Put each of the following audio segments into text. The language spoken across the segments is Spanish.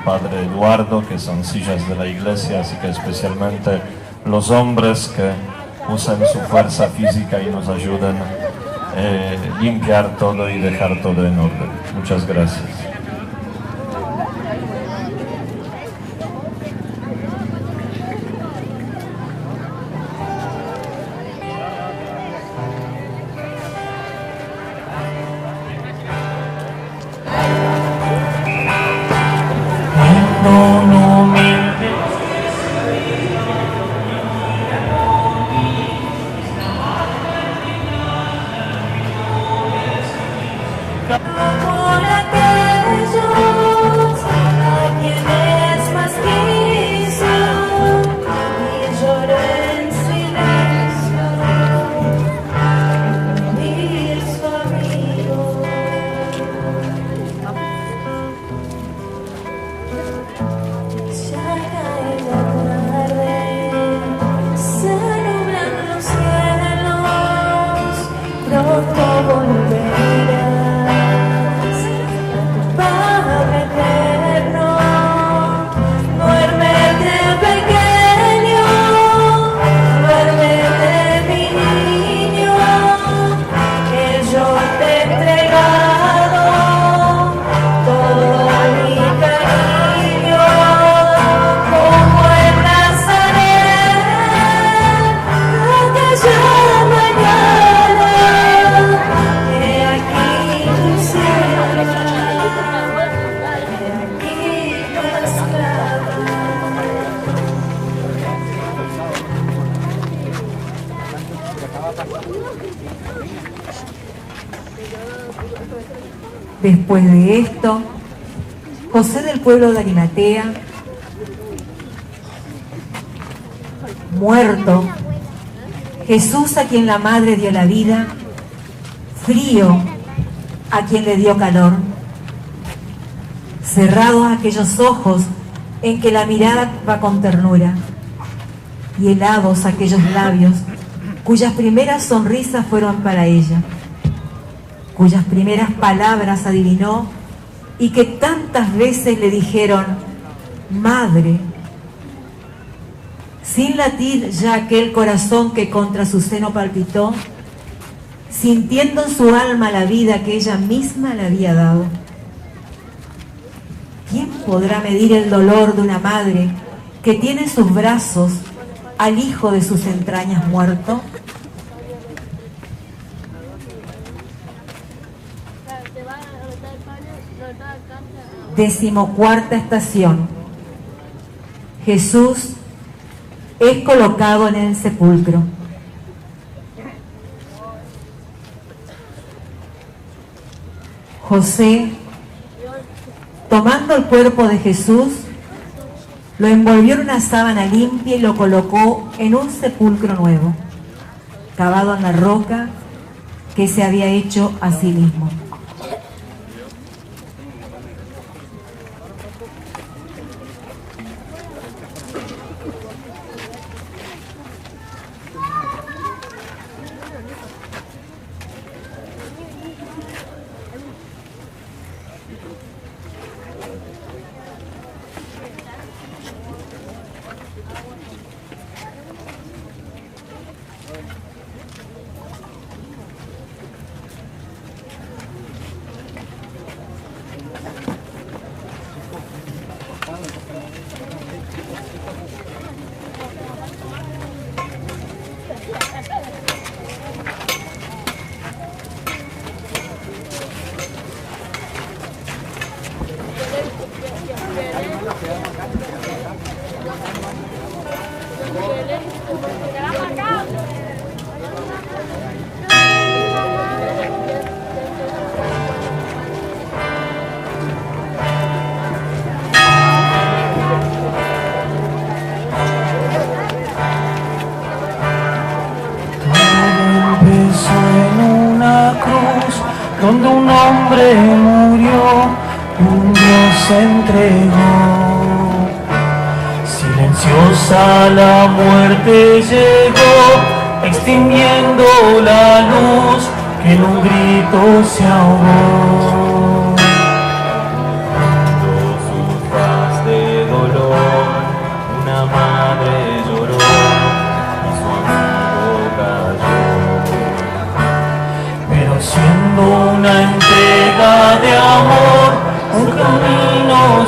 Padre Eduardo, que son sillas de la iglesia, así que especialmente los hombres que usan su fuerza física y nos ayuden a limpiar todo y dejar todo en orden. Muchas gracias. Después de esto, José del pueblo de Arimatea, muerto, Jesús a quien la madre dio la vida, frío a quien le dio calor, cerrados aquellos ojos en que la mirada va con ternura, y helados aquellos labios cuyas primeras sonrisas fueron para ella, cuyas primeras palabras adivinó y que tantas veces le dijeron, madre, sin latir ya aquel corazón que contra su seno palpitó, sintiendo en su alma la vida que ella misma le había dado. ¿Quién podrá medir el dolor de una madre que tiene en sus brazos al hijo de sus entrañas muerto? Decimocuarta estación. Jesús es colocado en el sepulcro. José, tomando el cuerpo de Jesús, lo envolvió en una sábana limpia y lo colocó en un sepulcro nuevo, cavado en la roca que se había hecho a sí mismo. Donde un hombre murió, un Dios se entregó. Silenciosa la muerte llegó, extinguiendo la luz que en un grito se ahogó. Cuando su faz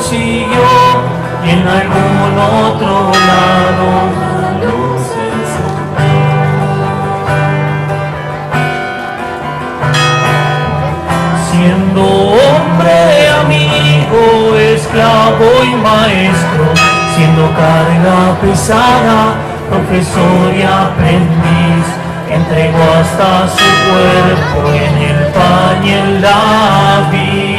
siguió y en algún otro lado la luz encendió. Siendo hombre, amigo, esclavo y maestro, siendo carga pesada, profesor y aprendiz, entregó hasta su cuerpo en el pan y en la vid.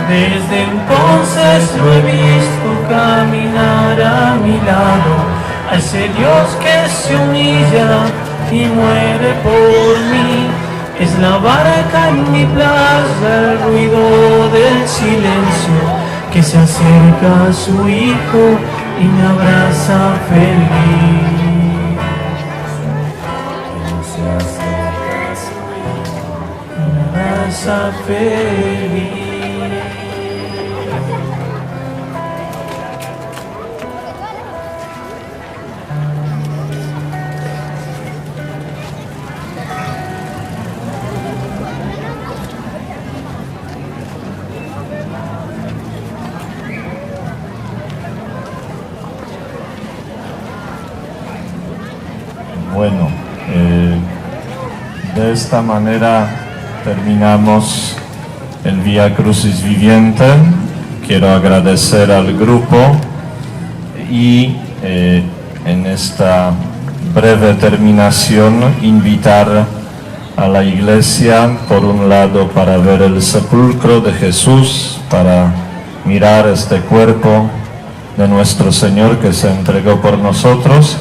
Desde entonces lo he visto caminar a mi lado, a ese Dios que se humilla y muere por mí. Es la barca en mi playa, el ruido del silencio, que se acerca a su hijo y me abraza feliz. Que se acerca a su hijo y me abraza feliz. Bueno, de esta manera terminamos el Vía Crucis Viviente. Quiero agradecer al grupo y en esta breve terminación invitar a la iglesia, por un lado, para ver el sepulcro de Jesús, para mirar este cuerpo de nuestro Señor que se entregó por nosotros,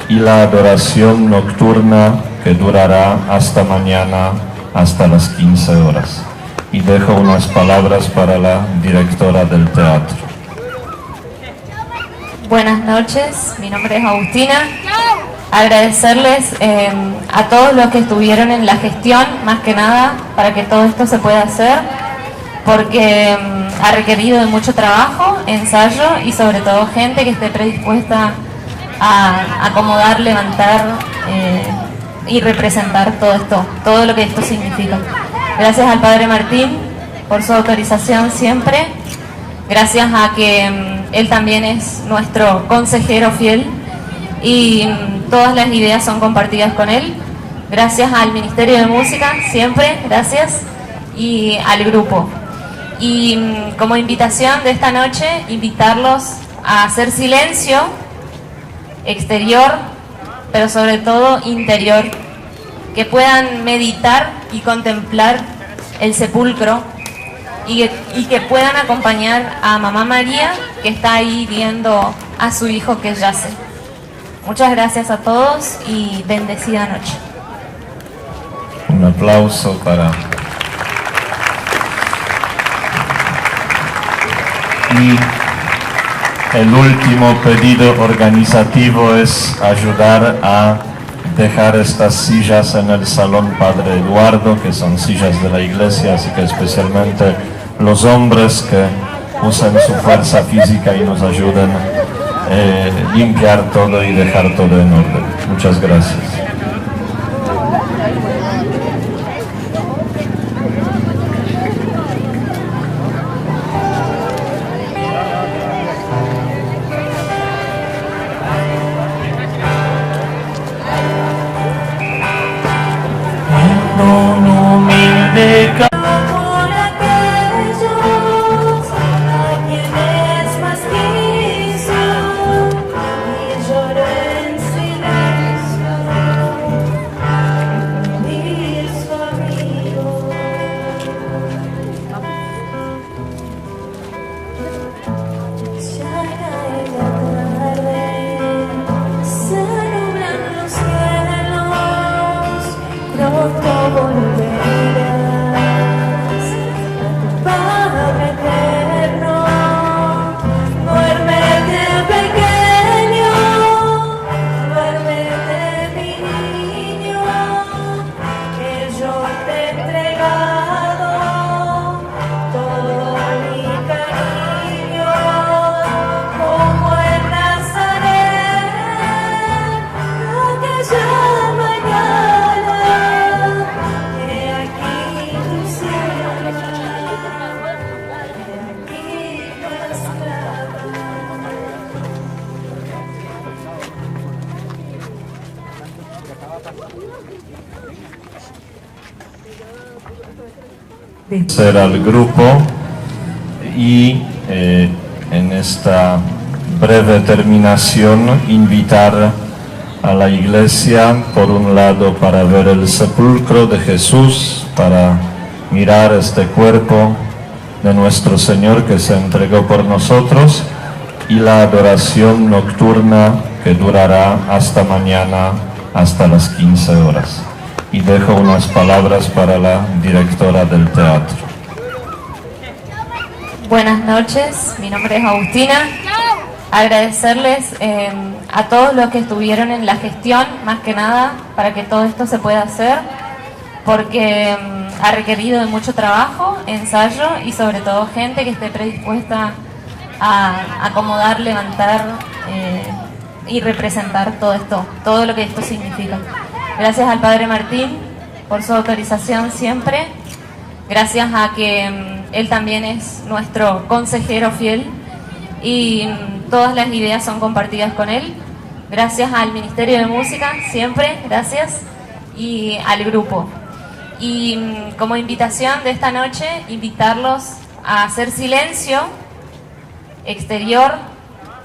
y la adoración nocturna que durará hasta mañana, hasta las 15 horas. Y dejo unas palabras para la directora del teatro. Buenas noches, mi nombre es Agustina. Agradecerles a todos los que estuvieron en la gestión, más que nada, para que todo esto se pueda hacer, porque ha requerido de mucho trabajo, ensayo y sobre todo gente que esté predispuesta a acomodar, levantar y representar todo esto, todo lo que esto significa. Gracias al Padre Martín por su autorización siempre, gracias a que él también es nuestro consejero fiel y todas las ideas son compartidas con él. Gracias al Ministerio de Música, siempre, gracias, y al grupo. Y como invitación de esta noche, invitarlos a hacer silencio exterior, pero sobre todo interior, que puedan meditar y contemplar el sepulcro y que puedan acompañar a Mamá María, que está ahí viendo a su hijo que yace. Muchas gracias a todos y bendecida noche. Un aplauso para... Y el último pedido organizativo es ayudar a dejar estas sillas en el Salón Padre Eduardo, que son sillas de la iglesia, así que especialmente los hombres que usen su fuerza física y nos ayuden a limpiar todo y dejar todo en orden. Muchas gracias. Ser al grupo y en esta breve terminación invitar a la iglesia, por un lado, para ver el sepulcro de Jesús, para mirar este cuerpo de nuestro Señor que se entregó por nosotros, y la adoración nocturna que durará hasta mañana, hasta las 15 horas. Y dejo unas palabras para la directora del teatro. Buenas noches, mi nombre es Agustina. Agradecerles a todos los que estuvieron en la gestión, más que nada, para que todo esto se pueda hacer, porque ha requerido de mucho trabajo, ensayo y sobre todo gente que esté predispuesta a acomodar, levantar y representar todo esto, todo lo que esto significa. Gracias al Padre Martín por su autorización siempre, gracias a que él también es nuestro consejero fiel y todas las ideas son compartidas con él. Gracias al Ministerio de Música, siempre, gracias, y al grupo. Y como invitación de esta noche, invitarlos a hacer silencio exterior,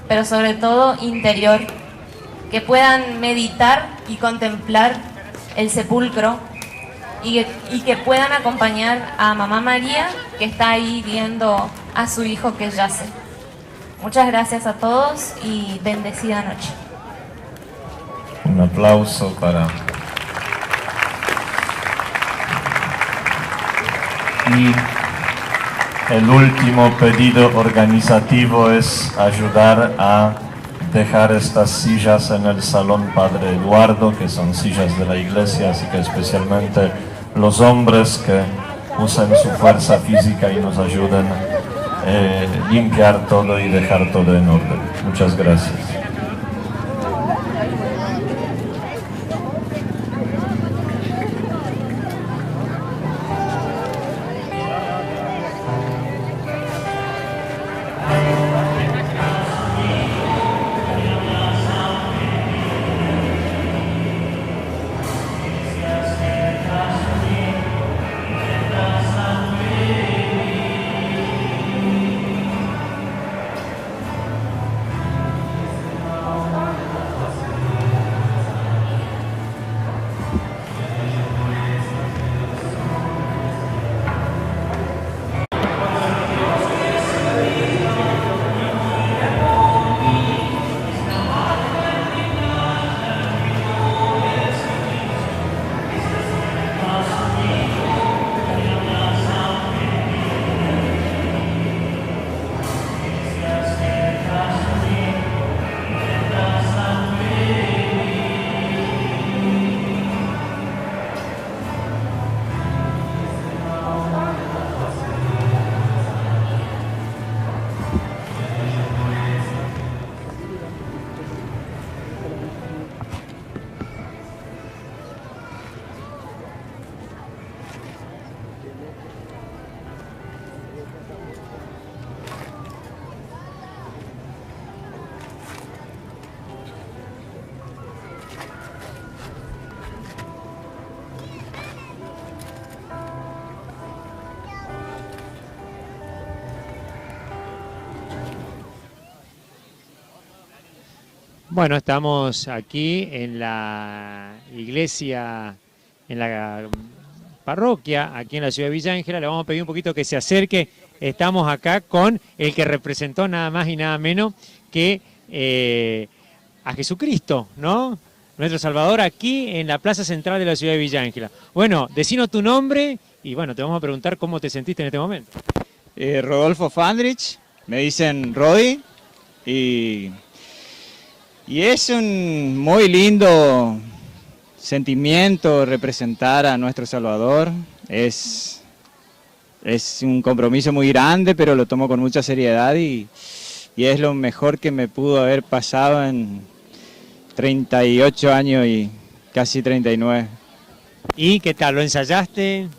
pero sobre todo interior, que puedan meditar y contemplar el sepulcro y que puedan acompañar a Mamá María, que está ahí viendo a su hijo que yace. Muchas gracias a todos y bendecida noche. Un aplauso para... Y el último pedido organizativo es ayudar a dejar estas sillas en el Salón Padre Eduardo, que son sillas de la iglesia, así que especialmente los hombres que usen su fuerza física y nos ayuden a limpiar todo y dejar todo en orden. Muchas gracias. Bueno, estamos aquí en la iglesia, en la parroquia, aquí en la ciudad de Villa Ángela. Le vamos a pedir un poquito que se acerque. Estamos acá con el que representó nada más y nada menos que a Jesucristo, ¿no? Nuestro Salvador, aquí en la plaza central de la ciudad de Villa Ángela. Bueno, decinos tu nombre y bueno, te vamos a preguntar cómo te sentiste en este momento. Rodolfo Fandrich, me dicen Rodi, y es un muy lindo sentimiento representar a nuestro Salvador. Es un compromiso muy grande, pero lo tomo con mucha seriedad y es lo mejor que me pudo haber pasado en 38 años y casi 39. ¿Y qué tal? ¿Lo ensayaste?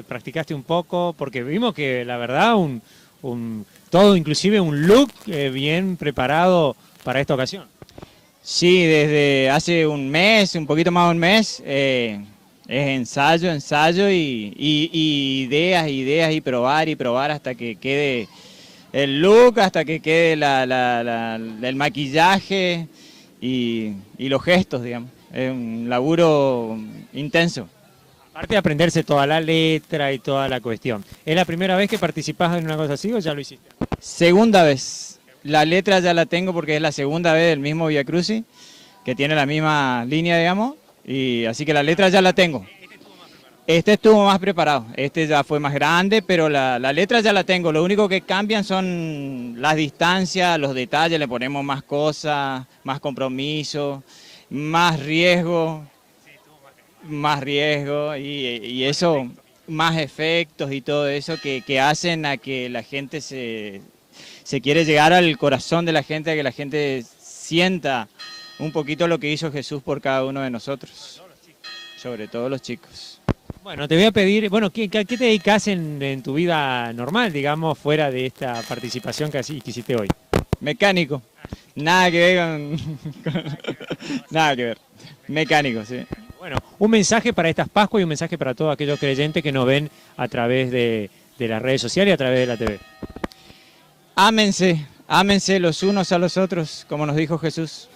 ¿Practicaste un poco? Porque vimos que la verdad, todo, inclusive un look bien preparado para esta ocasión. Sí, desde hace un mes, un poquito más de un mes, Es ensayo, ensayo y ideas y probar hasta que quede el look, hasta que quede el maquillaje y los gestos, digamos. Es un laburo intenso. Aparte de aprenderse toda la letra y toda la cuestión. ¿Es la primera vez que participás en una cosa así o ya lo hiciste? Segunda vez. La letra ya la tengo porque es la segunda vez del mismo Via Crucis, que tiene la misma línea, digamos, y así que la letra ya la tengo. Este estuvo más preparado, este ya fue más grande, pero la letra ya la tengo. Lo único que cambian son las distancias, los detalles, le ponemos más cosas, más compromiso, más riesgo y eso, más efectos y todo eso que hacen a que la gente se quiere llegar al corazón de la gente, a que la gente sienta un poquito lo que hizo Jesús por cada uno de nosotros, sobre todo los chicos. Bueno, te voy a pedir, bueno, ¿qué te dedicas en tu vida normal, digamos, fuera de esta participación que hiciste hoy? Mecánico, nada que ver nada que ver, mecánico, sí. Bueno, un mensaje para estas Pascuas y un mensaje para todos aquellos creyentes que nos ven a través de las redes sociales y a través de la TV. Ámense, ámense los unos a los otros, como nos dijo Jesús.